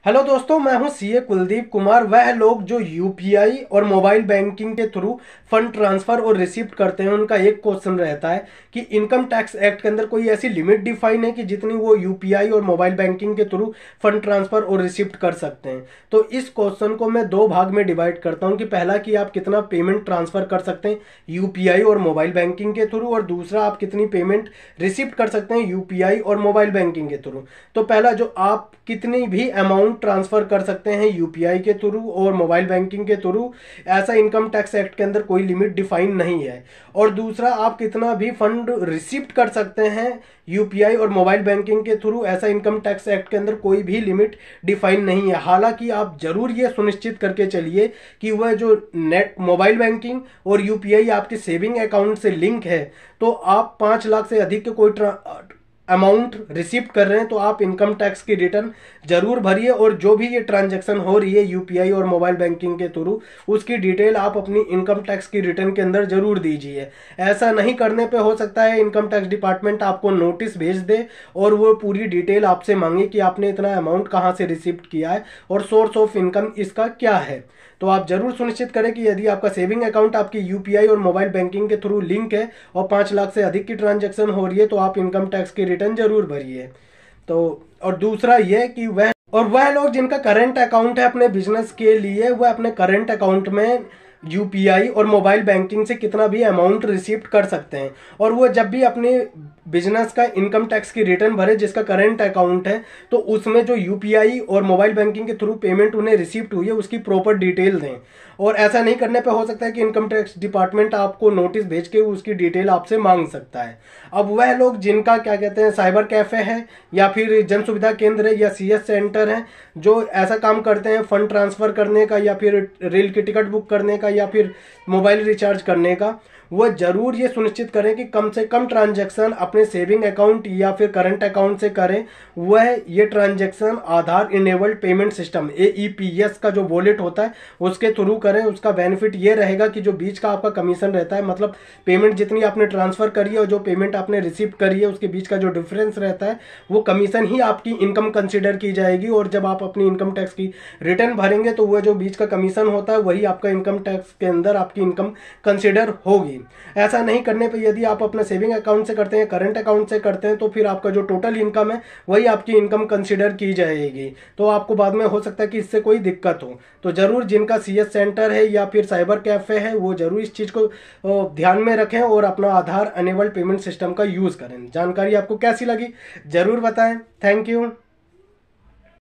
Hello दोस्तों, मैं हूं सीए कुलदीप कुमार। वह लोग जो यूपीआई और मोबाइल बैंकिंग के थ्रू फंड ट्रांसफर और रिसीप्ट करते हैं, उनका एक क्वेश्चन रहता है कि इनकम टैक्स एक्ट के अंदर कोई ऐसी लिमिट डिफाइन है कि जितनी वो यूपीआई और मोबाइल बैंकिंग के थ्रू फंड ट्रांसफर और रिसीप्ट कर सकते हैं। तो इस क्वेश्चन को मैं दो भाग में डिवाइड करता हूं कि पहला कि आप कितना पेमेंट ट्रांसफर कर सकते हैं यूपीआई और मोबाइल बैंकिंग के थ्रू, और दूसरा आप कितनी पेमेंट रिसीप्ट कर सकते हैं यूपीआई और मोबाइल बैंकिंग के थ्रू। तो पहला, जो आप कितनी भी अमाउंट ट्रांसफर कर सकते हैं यूपीआई के थ्रू और मोबाइल बैंकिंग के थ्रू, ऐसा इनकम टैक्स एक्ट के अंदर कोई लिमिट डिफाइन नहीं है। और दूसरा, आप कितना भी फंड रिसीप्ट कर सकते हैं यूपीआई और मोबाइल बैंकिंग के थ्रू, ऐसा इनकम टैक्स एक्ट के अंदर कोई भी लिमिट डिफाइन नहीं है। हालांकि आप जरूर ये सुनिश्चित करके चलिए कि वह जो नेट मोबाइल बैंकिंग और यूपीआई आपके सेविंग अकाउंट से लिंक है, तो आप 5 लाख से अधिक के कोई अमाउंट रिसीव कर रहे हैं तो आप इनकम टैक्स की रिटर्न जरूर भरिए। और जो भी ये ट्रांजैक्शन हो रही है यूपीआई और मोबाइल बैंकिंग के थ्रू, उसकी डिटेल आप अपनी इनकम टैक्स की रिटर्न के अंदर जरूर दीजिए। ऐसा नहीं करने पे हो सकता है इनकम टैक्स डिपार्टमेंट आपको नोटिस भेज दे और वो पूरी डिटेल आपसे मांगे कि आपने इतना अमाउंट कहाँ से रिसीव किया है और सोर्स ऑफ इनकम इसका क्या है। तो आप जरूर सुनिश्चित करें कि यदि आपका सेविंग अकाउंट आपकी यूपीआई और मोबाइल बैंकिंग के थ्रू लिंक है और 5 लाख से अधिक की ट्रांजैक्शन हो रही है, तो आप इनकम टैक्स की रिटर्न जरूर भरिए। तो और दूसरा यह कि वह लोग जिनका करंट अकाउंट है अपने बिजनेस के लिए, वह अपने करंट अकाउंट में यूपीआई और मोबाइल बैंकिंग से कितना भी अमाउंट रिसीव कर सकते हैं। और वो जब भी अपने बिजनेस का इनकम टैक्स की रिटर्न भरे जिसका करंट अकाउंट है, तो उसमें जो यूपीआई और मोबाइल बैंकिंग के थ्रू पेमेंट उन्हें रिसीव्ड हुई है उसकी प्रॉपर डिटेल दें। और ऐसा नहीं करने पे हो सकता है कि इनकम टैक्स डिपार्टमेंट आपको नोटिस भेज के उसकी डिटेल आपसे मांग सकता है। अब वह लोग जिनका क्या कहते हैं साइबर कैफे है या फिर जन सुविधा केंद्र है या सीएस सेंटर है, जो ऐसा काम करते हैं फंड ट्रांसफर करने का या फिर रेल की टिकट बुक करने का या फिर मोबाइल रिचार्ज करने का, वह जरूर ये सुनिश्चित करें कि कम से कम ट्रांजैक्शन अपने सेविंग अकाउंट या फिर करंट अकाउंट से करें। वह ये ट्रांजैक्शन आधार इनेबल्ड पेमेंट सिस्टम एईपीएस का जो वॉलेट होता है उसके थ्रू करें। उसका बेनिफिट ये रहेगा कि जो बीच का आपका कमीशन रहता है, मतलब पेमेंट जितनी आपने ट्रांसफर करी है और जो पेमेंट आपने रिसीव करी है, उसके बीच का जो डिफरेंस रहता है वो कमीशन ही आपकी इनकम कंसिडर की जाएगी। और जब आप अपनी इनकम टैक्स की रिटर्न भरेंगे तो वह जो बीच का कमीशन होता है वही आपका इनकम टैक्स के अंदर आपकी इनकम कंसिडर होगी। ऐसा नहीं करने पे यदि आप अपना सेविंग अकाउंट से करते हैं, करंट अकाउंट से करते हैं, तो फिर आपका जो टोटल इनकम है वही आपकी इनकम कंसिडर की जाएगी। तो आपको बाद में हो सकता है कि इससे कोई दिक्कत हो। तो जरूर जिनका सीएस सेंटर है या फिर साइबर कैफे है वो जरूर इस चीज को ध्यान में रखें और अपना आधार अनेबल्ड पेमेंट सिस्टम का यूज करें। जानकारी आपको कैसी लगी जरूर बताएं। Thank you.